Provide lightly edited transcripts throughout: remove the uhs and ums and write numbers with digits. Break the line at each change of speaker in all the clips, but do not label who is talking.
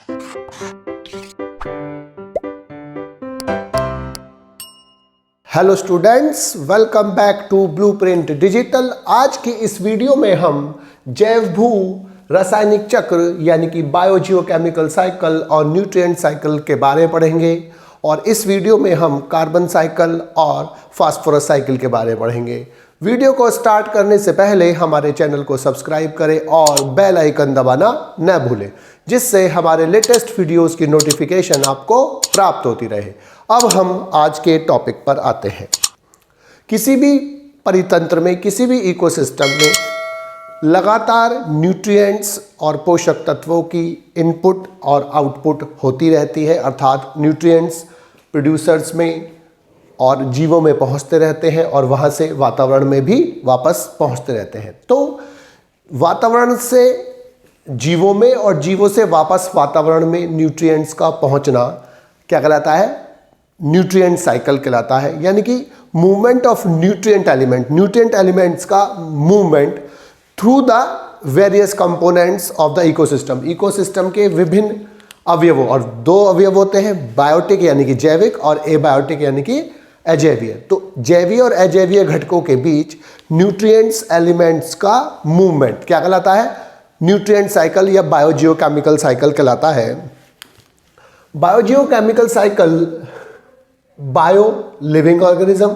Hello students, welcome back to blueprint digital. आज की इस वीडियो में हम जैव भू रासायनिक चक्र यानी कि बायोजियोकेमिकल साइकिल और न्यूट्रिएंट साइकिल के बारे में पढ़ेंगे। और इस वीडियो में हम कार्बन साइकिल और फास्फोरस साइकिल के बारे में पढ़ेंगे। वीडियो को स्टार्ट करने से पहले हमारे चैनल को सब्सक्राइब करें और बेल आइकन दबाना न भूलें, जिससे हमारे लेटेस्ट वीडियोस की नोटिफिकेशन आपको प्राप्त होती रहे। अब हम आज के टॉपिक पर आते हैं। किसी भी परितंत्र में, किसी भी इकोसिस्टम में लगातार न्यूट्रिएंट्स और पोषक तत्वों की इनपुट और आउटपुट होती रहती है, अर्थात न्यूट्रिएंट्स प्रोड्यूसर्स में और जीवों में पहुंचते रहते हैं और वहां से वातावरण में भी वापस पहुंचते रहते हैं। तो वातावरण से जीवों में और जीवों से वापस वातावरण में न्यूट्रिएंट्स का पहुंचना क्या कहलाता है? न्यूट्रिएंट साइकिल कहलाता है। यानी कि मूवमेंट ऑफ न्यूट्रिएंट एलिमेंट्स का movement through the various components of the ecosystem. Ecosystem के विभिन्न अवयवों, और दो अवयव होते हैं, बायोटिक यानी कि जैविक और एबायोटिक यानी कि अजैवीय। तो जैवीय और अजैवीय घटकों के बीच न्यूट्रिएंट्स एलिमेंट्स का मूवमेंट क्या कहलाता है? न्यूट्रिएंट साइकिल या बायोजियोकेमिकल साइकिल कहलाता है। Biogeochemical cycle bio living organism,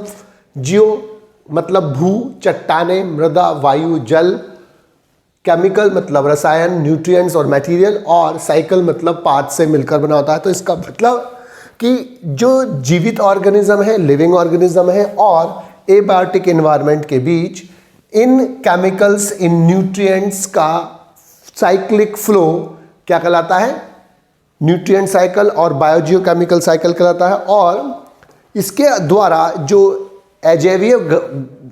geo मतलब भू, चट्टाने, मृदा, वायु, जल, केमिकल मतलब रसायन, न्यूट्रिएंट्स और मटेरियल, और साइकिल मतलब पार्ट से मिलकर बना होता है। तो इसका मतलब कि जो जीवित ऑर्गेनिज्म है, लिविंग ऑर्गेनिज्म है, और एबायोटिक एनवायरनमेंट के बीच इन केमिकल्स, इन न्यूट्रिएंट्स का साइक्लिक फ्लो क्या कहलाता है? न्यूट्रिएंट साइकिल और बायोजियोकेमिकल साइकिल कहलाता है। और इसके द्वारा जो अजैवीय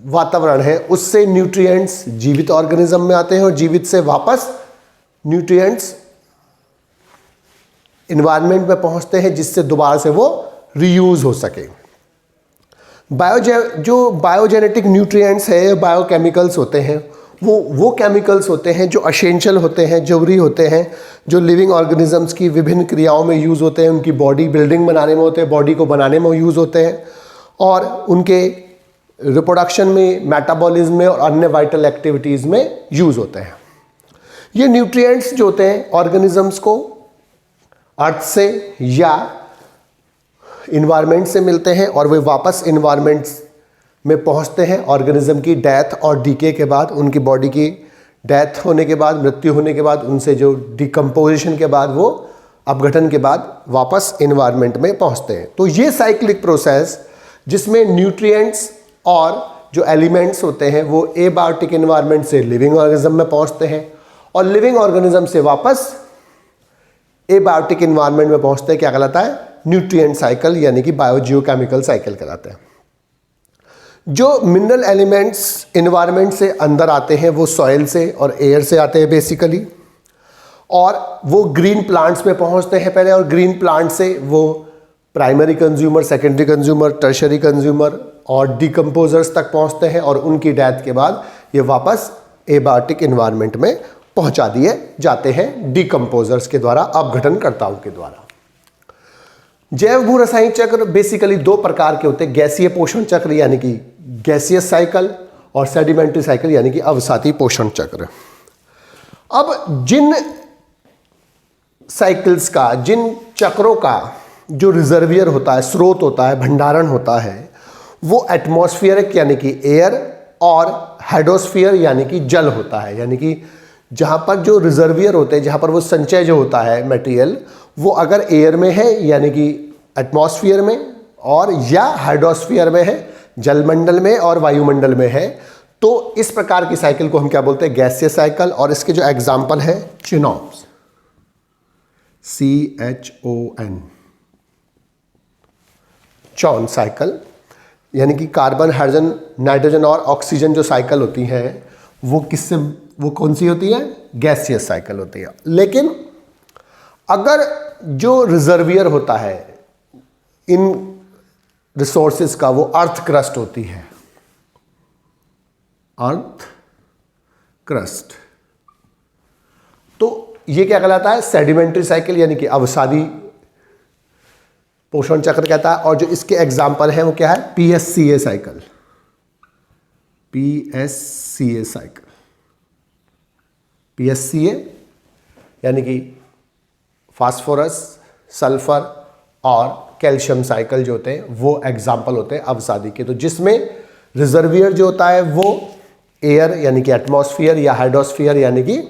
वातावरण है उससे न्यूट्रिएंट्स जीवित ऑर्गेनिज्म में आते हैं और जीवित से वापस न्यूट्रिएंट्स एनवायरनमेंट में पहुंचते हैं, जिससे दोबारा से वो रीयूज हो सके। जो बायोजेनेटिक न्यूट्रिएंट्स है, बायोकेमिकल्स होते हैं, वो केमिकल्स होते हैं जो असेंशियल होते हैं, जरूरी होते हैं, जो लिविंग ऑर्गेनिजम्स की विभिन्न क्रियाओं में यूज़ होते हैं, उनकी बॉडी बिल्डिंग बनाने में होते हैं, बॉडी को बनाने में यूज़ होते हैं, और उनके रिप्रोडक्शन में, मेटाबॉलिज्म में और अन्य वाइटल एक्टिविटीज़ में यूज़ होते हैं। ये न्यूट्रिएंट्स जो होते हैं ऑर्गेनिजम्स को अर्थ से या इन्वायरमेंट से मिलते हैं और वे वापस इन्वायरमेंट में पहुंचते हैं ऑर्गेनिज्म की डेथ और डीके के बाद। उनकी बॉडी की डेथ होने के बाद, मृत्यु होने के बाद, उनसे जो डिकम्पोजिशन के बाद, वो अपघटन के बाद वापस इन्वायरमेंट में पहुंचते हैं। तो ये साइक्लिक प्रोसेस जिसमें न्यूट्रिएंट्स और जो एलिमेंट्स होते हैं वो एबायोटिक एनवायरनमेंट से लिविंग ऑर्गेनिज्म में पहुंचते हैं और लिविंग ऑर्गेनिज्म से वापस एबायोटिक एनवायरनमेंट में पहुंचते हैं, क्या कहलाता है? न्यूट्रिएंट साइकिल यानी कि बायोजियोकेमिकल साइकिल कहलाता है। जो मिनरल एलिमेंट्स एनवायरनमेंट से अंदर आते हैं वो सॉइल से और एयर से आते हैं बेसिकली, और वो ग्रीन प्लांट्स में पहुंचते हैं पहले, और ग्रीन प्लांट से वो primary consumer, secondary consumer, tertiary consumer और डिकम्पोजर्स तक पहुंचते हैं, और उनकी डेथ के बाद ये वापस एबायोटिक एनवायरनमेंट में पहुंचा दिए जाते हैं डिकम्पोजर्स के द्वारा, अपघटनकर्ताओं के द्वारा। जैव भू रासायनिक चक्र बेसिकली दो प्रकार के होते हैं, गैसीय पोषण चक्र यानी कि गैसियस साइकिल, और सेडिमेंट्री साइकिल यानी कि अवसादी पोषण चक्र। अब जिन साइकिल्स का, जिन चक्रों का जो रिजर्वियर होता है, स्रोत होता है, भंडारण होता है, वो एटमॉस्फेरिक यानी कि एयर और हाइड्रोस्फीयर यानी कि जल होता है। यानी कि जहाँ पर जो रिजर्वियर होते हैं, जहाँ पर वो संचय जो होता है मटेरियल, वो अगर एयर में है यानी कि एटमॉस्फेयर में, और या हाइड्रोस्फीयर में है, जलमंडल में और वायुमंडल में है, तो इस प्रकार की साइकिल को हम क्या बोलते हैं? गैसीय साइकिल। और इसके जो एग्जाम्पल है चिनॉप्स, CHON, चॉन साइकिल, यानी कि कार्बन, हाइड्रोजन, नाइट्रोजन और ऑक्सीजन जो साइकिल होती है वो कौन सी होती है? गैसियस साइकिल होती है। लेकिन अगर जो रिजर्वियर होता है इन रिसोर्सेज का, वो अर्थ क्रस्ट होती है, अर्थ क्रस्ट, तो ये क्या कहलाता है? सेडिमेंट्री साइकिल यानी कि अवसादी पोषण चक्र कहता है। और जो इसके एग्जाम्पल हैं वो क्या है? PSCA cycle, PSCA cycle. PSCA यानी कि फास्फोरस, सल्फर और कैल्शियम साइकिल जो होते हैं वो एग्जाम्पल होते हैं अवसादी के। तो जिसमें रिजर्वियर जो होता है वो एयर यानी कि एटमॉस्फेयर या हाइड्रोस्फीयर यानी कि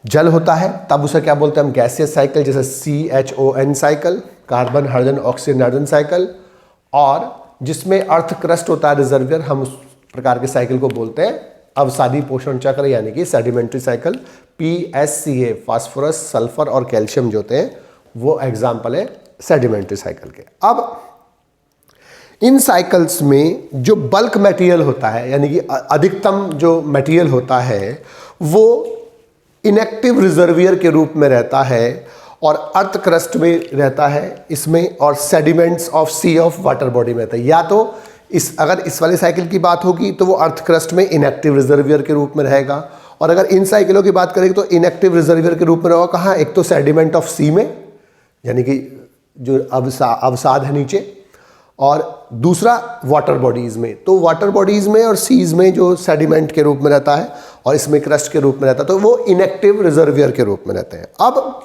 जल होता है, तब उसे क्या बोलते हैं हम? गैसियस साइकिल, जैसे CHON cycle, carbon hydrogen oxygen nitrogen cycle. और जिसमें अर्थ क्रस्ट होता है रिजर्वियर, हम उस प्रकार के साइकिल को बोलते हैं अवसादी पोषण चक्र यानी कि sedimentary cycle. PSCA phosphorus, sulphur और कैल्शियम जो होते हैं वो एग्जाम्पल है सेडिमेंट्री साइकिल के। अब इन साइकिल्स में जो बल्क मटेरियल होता है यानी कि अधिकतम जो मटेरियल होता है वो इनएक्टिव रिजर्वियर के रूप में रहता है और अर्थ क्रस्ट में रहता है इसमें, और sediments of sea of water body में रहता है। या तो अगर इस वाली साइकिल की बात होगी तो वो अर्थ क्रस्ट में इनएक्टिव रिजर्वियर के रूप में रहेगा, और अगर इन साइकिलों की बात करेंगे तो इनएक्टिव रिजर्वियर के रूप में रहेगा कहाँ? एक तो सेडिमेंट ऑफ सी में यानी कि जो अवसाद है नीचे, और दूसरा वाटर बॉडीज़ में। तो वाटर बॉडीज़ में और सीज में जो सेडिमेंट के रूप में रहता है और इसमें क्रस्ट के रूप में रहता है, तो वो इनएक्टिव रिजर्वियर के रूप में रहते हैं। अब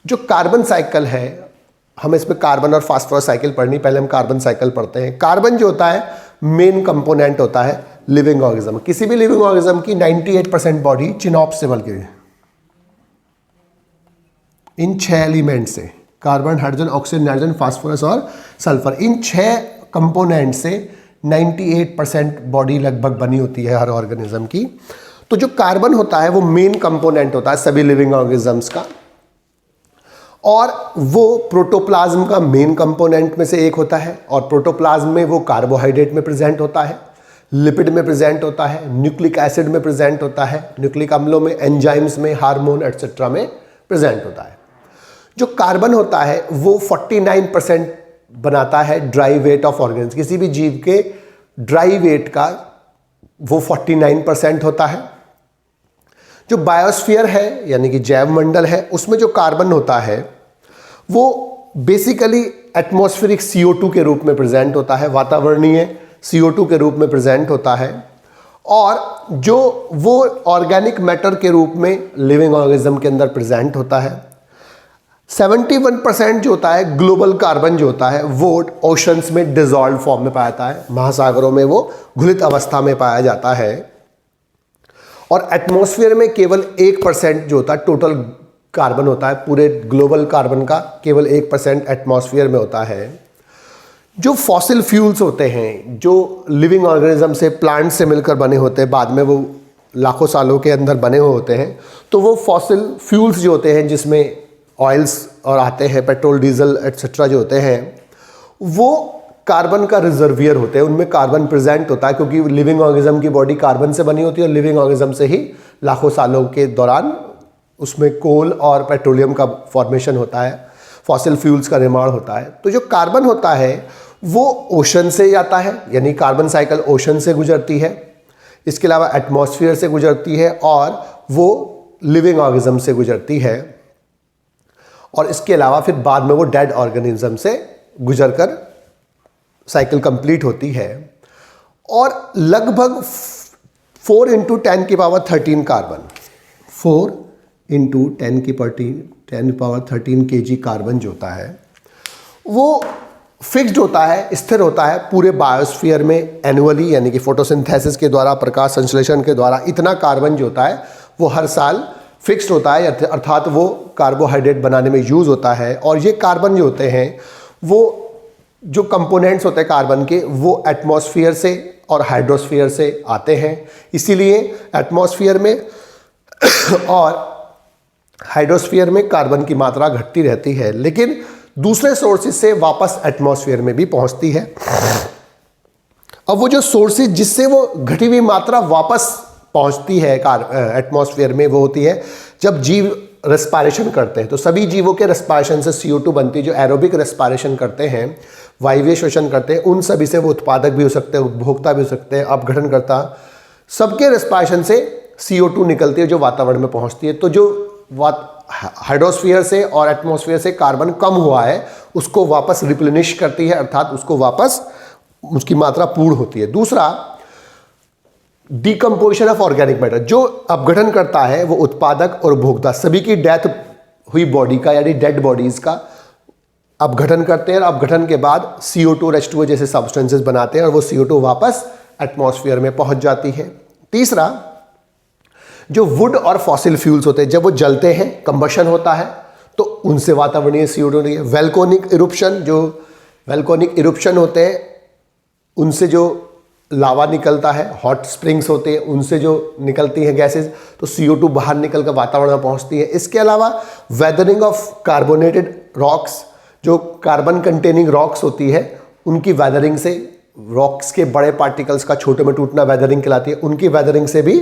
जो कार्बन साइकिल है, हमें इसमें कार्बन और फास्फोरस साइकिल पढ़नी, पहले हम कार्बन साइकिल पढ़ते हैं। कार्बन जो होता है मेन कंपोनेंट होता है लिविंग ऑर्गेनिज्म। किसी भी लिविंग ऑर्गेनिज्म की 98% बॉडी चिनॉप्स से बल्कि इन 6 एलिमेंट से, carbon, hydrogen, oxygen, nitrogen, phosphorus और सल्फर, इन 6 कंपोनेंट से 98% बॉडी लगभग बनी होती है हर ऑर्गेनिज्म की। तो जो कार्बन होता है वो मेन कंपोनेंट होता है सभी लिविंग ऑर्गेनिजम्स का, और वो प्रोटोप्लाज्म का मेन कंपोनेंट में से एक होता है। और प्रोटोप्लाज्म में वो कार्बोहाइड्रेट में प्रेजेंट होता है, लिपिड में प्रेजेंट होता है, न्यूक्लिक एसिड में प्रेजेंट होता है, न्यूक्लिक अम्लों में, एंजाइम्स में, हार्मोन एटसेट्रा में प्रेजेंट होता है। जो कार्बन होता है वो 49% बनाता है ड्राई वेट ऑफ ऑर्गेनिज्म। किसी भी जीव के ड्राई वेट का वो 49% होता है। जो बायोस्फीयर है यानी कि जैव मंडल है, उसमें जो कार्बन होता है वो बेसिकली एटमॉस्फेरिक CO2 के रूप में प्रेजेंट होता है, वातावरणीय CO2 के रूप में प्रेजेंट होता है। और जो वो ऑर्गेनिक मैटर के रूप में लिविंग ऑर्गेनिज्म के अंदर प्रेजेंट होता है। 71% जो होता है ग्लोबल कार्बन जो होता है वो ओशंस में डिजॉल्व फॉर्म में पाया जाता है, महासागरों में वो घुलित अवस्था में पाया जाता है। और एटमॉस्फेयर में केवल 1% जो होता है टोटल कार्बन होता है, पूरे ग्लोबल कार्बन का केवल 1% एटमॉस्फेयर में होता है। जो फॉसिल फ्यूल्स होते हैं जो लिविंग ऑर्गेनिज्म से, प्लांट से मिलकर बने होते हैं, बाद में वो लाखों सालों के अंदर बने हुए होते हैं, तो वो फॉसिल फ्यूल्स जो होते हैं जिसमें ऑयल्स और आते हैं, पेट्रोल, डीजल एटसेट्रा जो होते हैं, वो कार्बन का रिजर्वियर होते हैं, उनमें कार्बन प्रेजेंट होता है क्योंकि लिविंग ऑर्गेनिज्म की बॉडी कार्बन से बनी होती है और लिविंग ऑर्गेनिज्म से ही लाखों सालों के दौरान उसमें कोल और पेट्रोलियम का फॉर्मेशन होता है, फॉसिल फ्यूल्स का निर्माण होता है। तो जो कार्बन होता है वो ओशन से जाता है, यानी कार्बन साइकिल ओशन से गुजरती है, इसके अलावा एटमॉस्फेयर से गुजरती है और वो लिविंग ऑर्गेनिज्म से गुजरती है, और इसके अलावा फिर बाद में वो डेड ऑर्गेनिज्म से गुजरकर साइकिल कंप्लीट होती है। और लगभग 4 × 10⁻13 कार्बन, 4 × 10⁻13 kg कार्बन जो होता है वो फिक्स्ड होता है, स्थिर होता है पूरे बायोस्फीयर में एनुअली, यानी कि फोटोसिंथेसिस के द्वारा, प्रकाश संश्लेषण के द्वारा इतना कार्बन जो होता है वो हर साल फिक्स्ड होता है, अर्थात वो कार्बोहाइड्रेट बनाने में यूज़ होता है। और ये कार्बन जो होते हैं वो जो कंपोनेंट्स होते हैं कार्बन के वो एटमॉस्फेयर से और हाइड्रोस्फीयर से आते हैं, इसीलिए एटमॉस्फेयर में और हाइड्रोस्फीयर में कार्बन की मात्रा घटती रहती है, लेकिन दूसरे सोर्सेज से वापस एटमॉस्फेयर में भी पहुंचती है। अब वो जो सोर्सेज जिससे वो घटी हुई मात्रा वापस पहुंचती है एटमॉस्फेयर में, वो होती है जब जीव रेस्पायरेशन करते हैं। तो सभी जीवों के रेस्पायरेशन से CO2 बनती है। जो एरोबिक रेस्पायरेशन करते हैं, वायवीय श्वसन करते हैं, उन सभी से वो उत्पादक भी हो सकते हैं, उपभोक्ता भी हो सकते हैं, अपघटनकर्ता, सबके रेस्पायरेशन से CO2 निकलती है जो वातावरण में पहुंचती है। तो जो हाइड्रोस्फीयर से और एटमॉस्फेयर से कार्बन कम हुआ है उसको वापस रिप्लेनिश करती है, अर्थात उसको वापस उसकी मात्रा पूर्ण होती है। दूसरा, डिकम्पोजिशन ऑफ ऑर्गेनिक मैटर, जो अपघटन करता है वो उत्पादक और उपभोक्ता सभी की डेथ हुई बॉडी का यानी डेड बॉडीज का अपघटन करते हैं और अपघटन के बाद CO2 और H2O जैसे सब्सटेंसेस बनाते हैं और वो CO2 वापस एटमॉस्फेयर में पहुंच जाती है। तीसरा, जो वुड और फॉसिल फ्यूल्स होते हैं जब वो जलते हैं, कंबशन होता है, तो उनसे वातावरणीय CO2 नहीं है। वैल्कोनिक इरुप्शन होते हैं, उनसे जो लावा निकलता है, हॉट स्प्रिंग्स होते हैं, उनसे जो निकलती हैं गैसेस, तो CO2 बाहर निकल कर वातावरण में पहुंचती है। इसके अलावा वेदरिंग ऑफ कार्बोनेटेड रॉक्स, जो कार्बन कंटेनिंग रॉक्स होती है उनकी वेदरिंग से, रॉक्स के बड़े पार्टिकल्स का छोटे में टूटना वेदरिंग कहलाती है, उनकी वेदरिंग से भी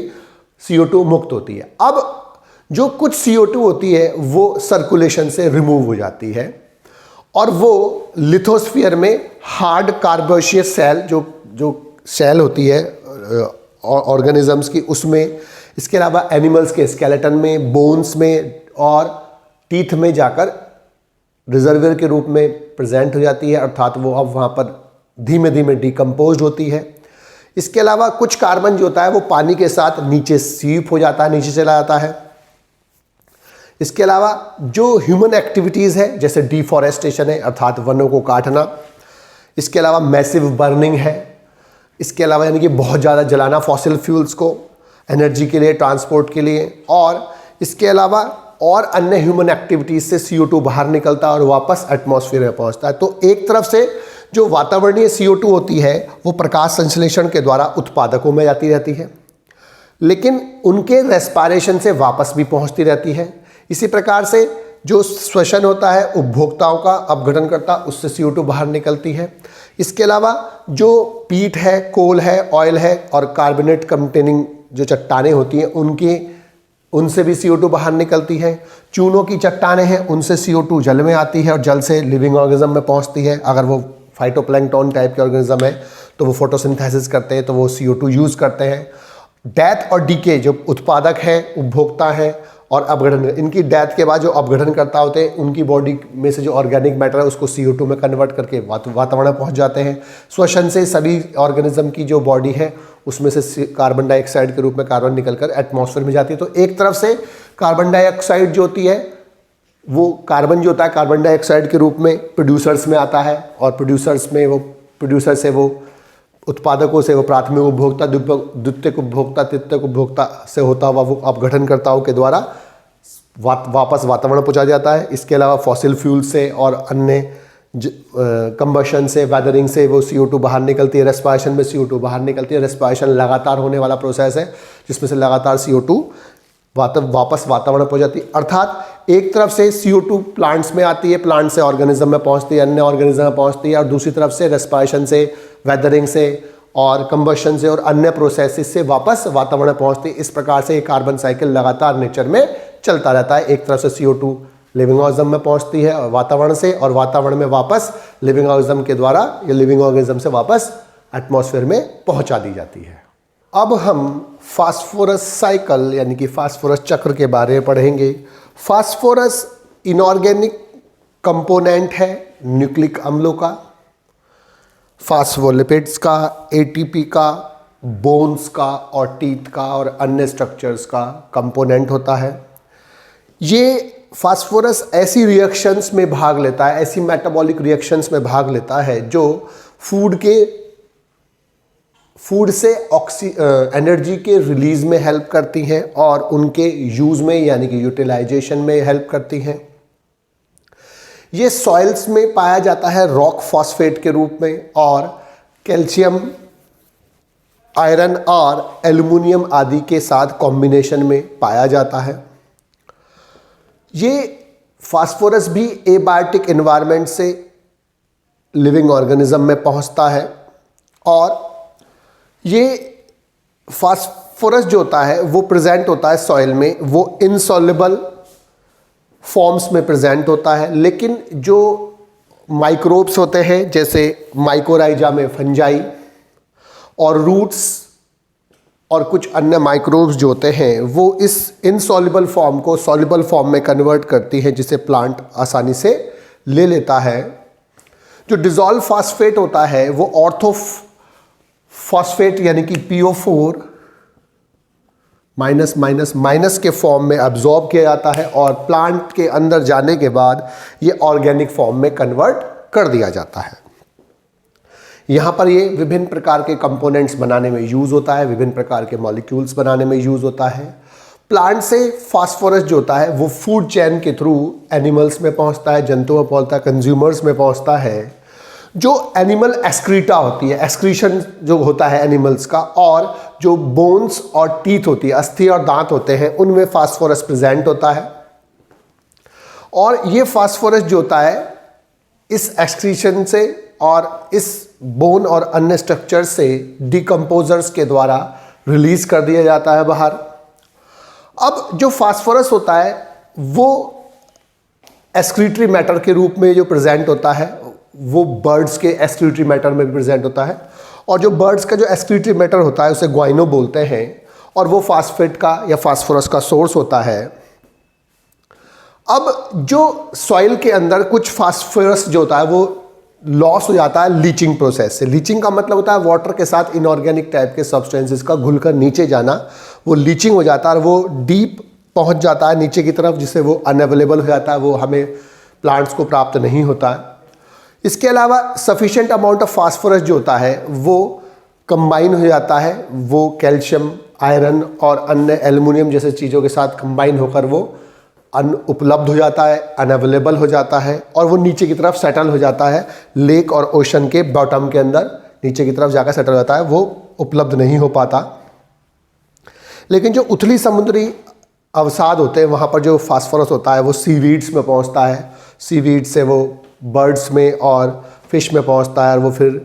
CO2 मुक्त होती है। अब जो कुछ CO2 होती है वो सर्कुलेशन से रिमूव हो जाती है और वो लिथोस्फीयर में हार्ड कार्बोशियस सेल, जो सेल होती है ऑर्गेनिजम्स की, उसमें, इसके अलावा एनिमल्स के स्केलेटन में, बोन्स में और टीथ में जाकर रिजर्वियर के रूप में प्रेजेंट हो जाती है, अर्थात वो अब वहाँ पर धीमे धीमे डिकम्पोज होती है। इसके अलावा कुछ कार्बन जो होता है वो पानी के साथ नीचे सीप हो जाता है, नीचे चला जाता है। इसके अलावा जो ह्यूमन एक्टिविटीज़ है जैसे डिफॉरेस्टेशन है, अर्थात वनों को काटना, इसके अलावा मैसिव बर्निंग है, इसके अलावा यानी कि बहुत ज़्यादा जलाना फॉसिल फ्यूल्स को एनर्जी के लिए, ट्रांसपोर्ट के लिए, और इसके अलावा और अन्य ह्यूमन एक्टिविटीज से CO2 बाहर निकलता है और वापस एटमॉस्फेयर में पहुंचता है। तो एक तरफ से जो वातावरणीय CO2 होती है वो प्रकाश संश्लेषण के द्वारा उत्पादकों में जाती रहती है, लेकिन उनके रेस्पायरेशन से वापस भी पहुंचती रहती है। इसी प्रकार से जो श्वसन होता है उपभोक्ताओं का अपघटन करता, उससे CO2 बाहर निकलती है। इसके अलावा जो पीट है, कोल है, ऑयल है और कार्बोनेट कंटेनिंग जो चट्टानें होती हैं उनसे भी CO2 बाहर निकलती है। चूनों की चट्टानें हैं, उनसे CO2 जल में आती है और जल से लिविंग ऑर्गेनिज्म में पहुंचती है। अगर वो फाइटोप्लैंक्टन टाइप के ऑर्गेनिज्म है तो वो फोटोसिंथेसिस करते हैं, तो वो CO2 यूज़ करते हैं। डेथ और डीके, जो उत्पादक है, उपभोक्ता है और अपघटन, इनकी डेथ के बाद जो अपघटन करता होते हैं उनकी बॉडी में से जो ऑर्गेनिक मैटर है उसको CO2 में कन्वर्ट करके वातावरण में पहुंच जाते हैं। श्वसन से सभी ऑर्गेनिज्म की जो बॉडी है उसमें से कार्बन डाइऑक्साइड के रूप में कार्बन निकलकर एटमॉस्फेयर में जाती है। तो एक तरफ से कार्बन डाइऑक्साइड जो होती है वो कार्बन जो होता है कार्बन डाइऑक्साइड के रूप में प्रोड्यूसर्स में आता है और प्रोड्यूसर से वो उत्पादकों से वो प्राथमिक उपभोक्ता, द्वितीयक उपभोक्ता, तृतीयक उपभोक्ता से होता हुआ वो अपघटनकर्ताओं के द्वारा वापस वातावरण पहुंचा जाता है। इसके अलावा फॉसिल फ्यूल से और अन्य कंबशन से, वेदरिंग से वो CO2 बाहर निकलती है। रेस्पायरेशन में CO2 बाहर निकलती है। रेस्पायरेशन लगातार होने वाला प्रोसेस है जिसमें से लगातार CO2 वापस वातावरण पहुंच जाती है। अर्थात एक तरफ से CO2 प्लांट्स में आती है, प्लांट से ऑर्गेनिज्म में पहुंचती है, अन्य ऑर्गेनिज्म में पहुंचती है, और दूसरी तरफ से रेस्पायरेशन से, वेदरिंग से और कंबशन से और अन्य प्रोसेसेस से वापस वातावरण में पहुंचती है। इस प्रकार से ये कार्बन साइकिल लगातार नेचर में चलता रहता है। एक तरफ से CO2 लिविंग ऑर्गेनिज्म में पहुंचती है वातावरण से, और वातावरण में वापस लिविंग ऑर्गेनिज्म के द्वारा या लिविंग ऑर्गेनिज्म से वापस एटमॉस्फेयर में पहुंचा दी जाती है। अब हम फास्फोरस साइकिल यानी कि फास्फोरस चक्र के बारे में पढ़ेंगे। फास्फोरस इनऑर्गेनिक कंपोनेंट है न्यूक्लिक अम्लों का, फास्फोलिपिड्स का, ATP का, बोन्स का और टीथ का और अन्य स्ट्रक्चर्स का कंपोनेंट होता है। ये फास्फोरस ऐसी रिएक्शंस में भाग लेता है, ऐसी मेटाबॉलिक रिएक्शंस में भाग लेता है जो फूड से एनर्जी के रिलीज में हेल्प करती हैं और उनके यूज में यानी कि यूटिलाइजेशन में हेल्प करती हैं। ये सॉइल्स में पाया जाता है रॉक फॉस्फेट के रूप में, और कैल्शियम, आयरन और एल्युमिनियम आदि के साथ कॉम्बिनेशन में पाया जाता है। ये फास्फोरस भी एबायोटिक एनवायरनमेंट से लिविंग ऑर्गेनिज्म में पहुंचता है, और ये फास्फोरस जो होता है वो प्रेजेंट होता है सॉइल में, वो इनसॉल्युबल फॉर्म्स में प्रेजेंट होता है। लेकिन जो माइक्रोब्स होते हैं जैसे माइकोराइजा में फंजाई और रूट्स और कुछ अन्य माइक्रोब्स जो होते हैं वो इस इनसॉल्युबल फॉर्म को सॉल्युबल फॉर्म में कन्वर्ट करती है, जिसे प्लांट आसानी से ले लेता है। जो डिज़ोल्व फास्फेट होता है वो ऑर्थो फॉस्फेट यानी कि PO4 माइनस माइनस माइनस के फॉर्म में अब्जॉर्ब किया जाता है और प्लांट के अंदर जाने के बाद ये ऑर्गेनिक फॉर्म में कन्वर्ट कर दिया जाता है। यहाँ पर ये विभिन्न प्रकार के कंपोनेंट्स बनाने में यूज़ होता है, विभिन्न प्रकार के मॉलिक्यूल्स बनाने में यूज़ होता है। प्लांट से फास्फोरस जो होता है वो फूड चेन के थ्रू एनिमल्स में पहुँचता है, जंतुओं में पहुँचता है, कंज्यूमर्स में पहुँचता है। जो एनिमल एक्सक्रीटा होती है, एक्सक्रीशन जो होता है एनिमल्स का, और जो बोन्स और टीथ होती है, अस्थि और दांत होते हैं, उनमें फास्फोरस प्रेजेंट होता है। और ये फास्फोरस जो होता है इस एक्सक्रीशन से और इस बोन और अन्य स्ट्रक्चर से डिकम्पोजर्स के द्वारा रिलीज कर दिया जाता है बाहर। अब जो फास्फोरस होता है वो एक्सक्रीटरी मैटर के रूप में जो प्रेजेंट होता है वो बर्ड्स के एक्सक्रीटरी मैटर में भी प्रेजेंट होता है, और जो बर्ड्स का जो एक्सक्रीटरी मैटर होता है उसे ग्वाइनो बोलते हैं, और वो फास्फेट का या फास्फोरस का सोर्स होता है। अब जो सॉइल के अंदर कुछ फास्फोरस जो होता है वो लॉस हो जाता है लीचिंग प्रोसेस से। लीचिंग का मतलब होता है वाटर के साथ इनऑर्गेनिक टाइप के सब्सटेंसेस का घुलकर नीचे जाना, वो लीचिंग हो जाता है और वो डीप पहुंच जाता है नीचे की तरफ, जिससे वो अनअवेलेबल हो जाता है, वो हमें प्लांट्स को प्राप्त नहीं होता है। इसके अलावा सफिशिएंट अमाउंट ऑफ फास्फोरस जो होता है वो कंबाइन हो जाता है, वो कैल्शियम, आयरन और अन्य एल्युमिनियम जैसे चीज़ों के साथ कंबाइन होकर वो उपलब्ध हो जाता है, अनअवेलेबल हो जाता है, और वो नीचे की तरफ सेटल हो जाता है लेक और ओशन के बॉटम के अंदर, नीचे की तरफ जाकर सेटल हो जाता है, वो उपलब्ध नहीं हो पाता। लेकिन जो उथली समुद्री अवसाद होते हैं वहाँ पर जो फास्फोरस होता है वो सीवीड्स में पहुँचता है, सीवीड से वो बर्ड्स में और फिश में पहुँचता है, और वो फिर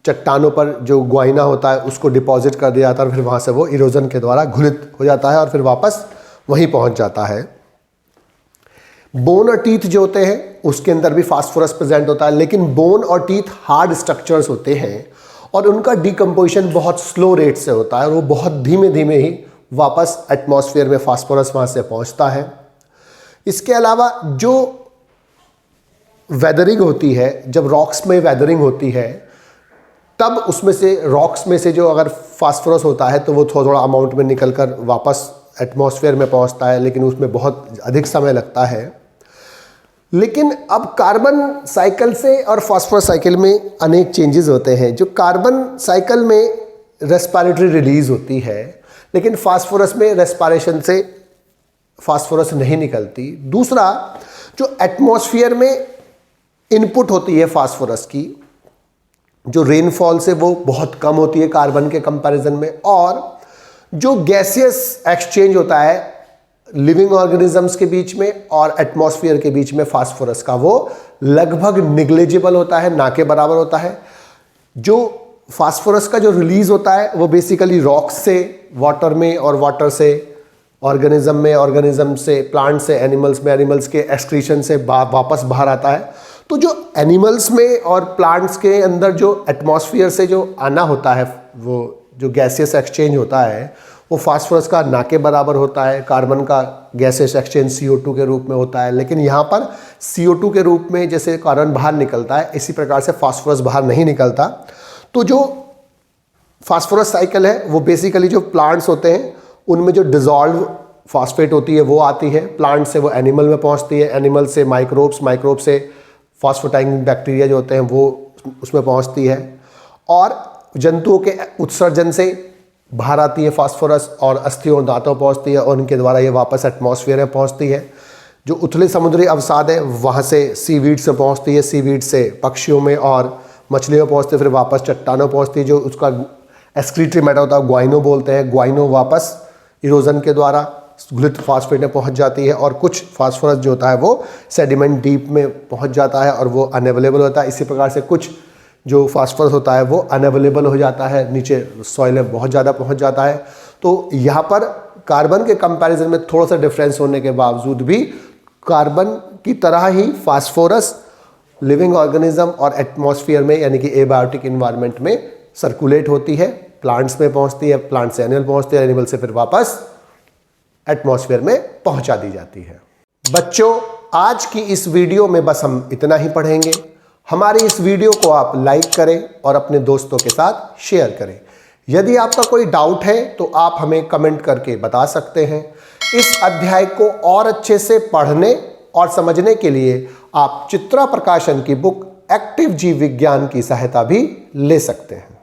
चट्टानों पर जो ग्वाइना होता है उसको डिपॉजिट कर दिया जाता है, और फिर वहाँ से वो इरोजन के द्वारा घुलित हो जाता है और फिर वापस वहीं पहुँच जाता है। बोन और टीथ जो होते हैं उसके अंदर भी फास्फोरस प्रेजेंट होता है, लेकिन बोन और टीथ हार्ड स्ट्रक्चर्स होते हैं और उनका डिकम्पोजिशन बहुत स्लो रेट से होता है, और वो बहुत धीमे धीमे ही वापस एटमॉस्फेयर में फास्फोरस वहाँ से पहुँचता है। इसके अलावा जो वेदरिंग होती है, जब रॉक्स में वेदरिंग होती है तब उसमें से रॉक्स में से जो अगर फास्फोरस होता है तो वो थोड़ा थोड़ा अमाउंट में निकलकर वापस एटमॉस्फेयर में पहुंचता है, लेकिन उसमें बहुत अधिक समय लगता है। लेकिन अब कार्बन साइकिल से और फास्फोरस साइकिल में अनेक चेंजेस होते हैं। जो कार्बन साइकिल में रेस्पिरेटरी रिलीज होती है, लेकिन फास्फोरस में रेस्पिरेशन से फास्फोरस नहीं निकलती। दूसरा, जो एटमॉस्फेयर में इनपुट होती है फास्फोरस की, जो रेनफॉल से वो बहुत कम होती है कार्बन के कंपैरिजन में, और जो गैसियस एक्सचेंज होता है लिविंग ऑर्गेनिजम्स के बीच में और एटमॉस्फेयर के बीच में फास्फोरस का, वो लगभग निग्लिजिबल होता है, ना के बराबर होता है। जो फास्फोरस का जो रिलीज होता है वो बेसिकली रॉक्स से वाटर में, और वाटर से ऑर्गेनिज्म में, ऑर्गेनिज्म से प्लांट से एनिमल्स में, एनिमल्स के एक्सक्रीशन से वापस बाहर आता है। तो जो एनिमल्स में और प्लांट्स के अंदर जो एटमॉस्फेयर से जो आना होता है, वो जो गैसियस एक्सचेंज होता है वो फास्फोरस का ना के बराबर होता है। कार्बन का गैसियस एक्सचेंज CO2 के रूप में होता है, लेकिन यहाँ पर CO2 के रूप में जैसे कार्बन बाहर निकलता है, इसी प्रकार से फास्फोरस बाहर नहीं निकलता। तो जो फास्फोरस साइकिल है वो बेसिकली जो प्लांट्स होते हैं उनमें जो डिजॉल्व फास्फेट होती है वो आती है, प्लांट से वो एनिमल में पहुँचती है, एनिमल से माइक्रोब्स, माइक्रोब से फॉस्फोटाइजिंग बैक्टीरिया जो होते हैं वो उसमें पहुँचती है, और जंतुओं के उत्सर्जन से बाहर आती है फास्फोरस, और अस्थियों और दांतों पहुँचती है, और उनके द्वारा ये वापस एटमॉस्फेयर में पहुँचती है। जो उथले समुद्री अवसाद है वहाँ से सीवीड से पहुँचती है, सीवीड से पक्षियों में और मछलियों में पहुँचती है, फिर वापस चट्टानों पहुँचती है। जो उसका एक्सक्रीटरी मैटर होता है ग्वाइनो बोलते हैं, ग्वाइनो वापस इरोजन के द्वारा घुलित फास्फेट में पहुँच जाती है, और कुछ फास्फोरस जो होता है वो सेडिमेंट डीप में पहुँच जाता है और वो अनअवेलेबल होता है। इसी प्रकार से कुछ जो फास्फोरस होता है वो अनअवेलेबल हो जाता है, नीचे सॉइल में बहुत ज़्यादा पहुंच जाता है। तो यहाँ पर कार्बन के कंपैरिजन में थोड़ा सा डिफरेंस होने के बावजूद भी कार्बन की तरह ही फास्फोरस लिविंग ऑर्गेनिज्म और एटमॉस्फेयर में यानी कि एबायोटिक इन्वायरमेंट में सर्कुलेट होती है, प्लांट्स में पहुंचती है, प्लांट से एनिमल पहुंचती है, एनिमल से फिर वापस एटमॉस्फेयर में पहुंचा दी जाती है। बच्चों, आज की इस वीडियो में बस हम इतना ही पढ़ेंगे। हमारी इस वीडियो को आप लाइक करें और अपने दोस्तों के साथ शेयर करें। यदि आपका कोई डाउट है तो आप हमें कमेंट करके बता सकते हैं। इस अध्याय को और अच्छे से पढ़ने और समझने के लिए आप चित्रा प्रकाशन की बुक एक्टिव जीव विज्ञान की सहायता भी ले सकते हैं।